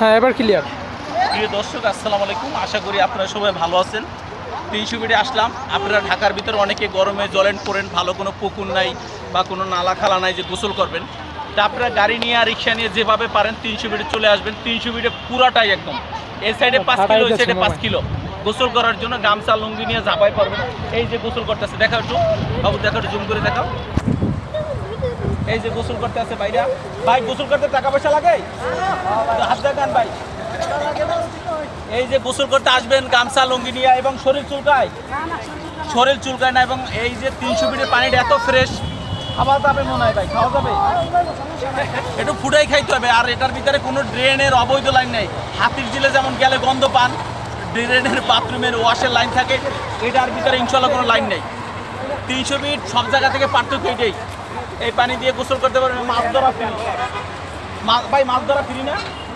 হ্যাঁ এবার ক্লিয়ার। প্রিয় দর্শক আসসালামু আলাইকুম, আশা করি আপনারা সবাই ভালো আছেন। 300 ফিটে আসলাম। আপনারা ঢাকার ভিতরে অনেকে গরমে জলেন করেন, ভালো কোনো পুকুর নাই বা কোনো নালা খালা নাই যে গোসল করবেন। তা আপনারা গাড়ি নিয়ে আর রিক্সা নিয়ে যেভাবে পারেন 300 ফিটে চলে আসবেন। 300 ফিটে পুরাটাই একদম এই সাইডে 5 কিলো, এই সাইডে 5 কিলো গোসল করার জন্য গামছা লুঙ্গি নিয়ে ঝাঁপাই পারবেন। এই যে গোসল করতেছে, দেখাও একটু বাবু, দেখাও একটু জুম করে দেখাও। এই যে গোসল করতে আছে ভাইরা। ভাই গোসল করতে টাকা পয়সা লাগে? হাত দেখান ভাই। এই যে গোসল করতে আসবেন গামছা লুঙ্গি নিয়ে, এবং শরীর চুলকায় না, এবং এই যে 300 ফিটের পানিটা এত ফ্রেশ, খাওয়া যাবে মনে হয় ভাই, খাওয়া যাবে, একটু ফুটাই খাইতে হবে। আর এটার ভিতরে কোনো ড্রেনের অবৈধ লাইন নেই। হাতির ঝিলে যেমন গেলে গন্ধ পান, ড্রেনের বাথরুমের ওয়াশের লাইন থাকে, এটার ভিতরে ইনশাল্লাহ কোনো লাইন নেই। 300 ফিট সব জায়গা থেকে পার্থক্য এটাই। এই পানি দিয়ে গোসল করতে পারবেন। মাছ ধরা ফ্রি ভাই, মাছ ধরা ফ্রি না?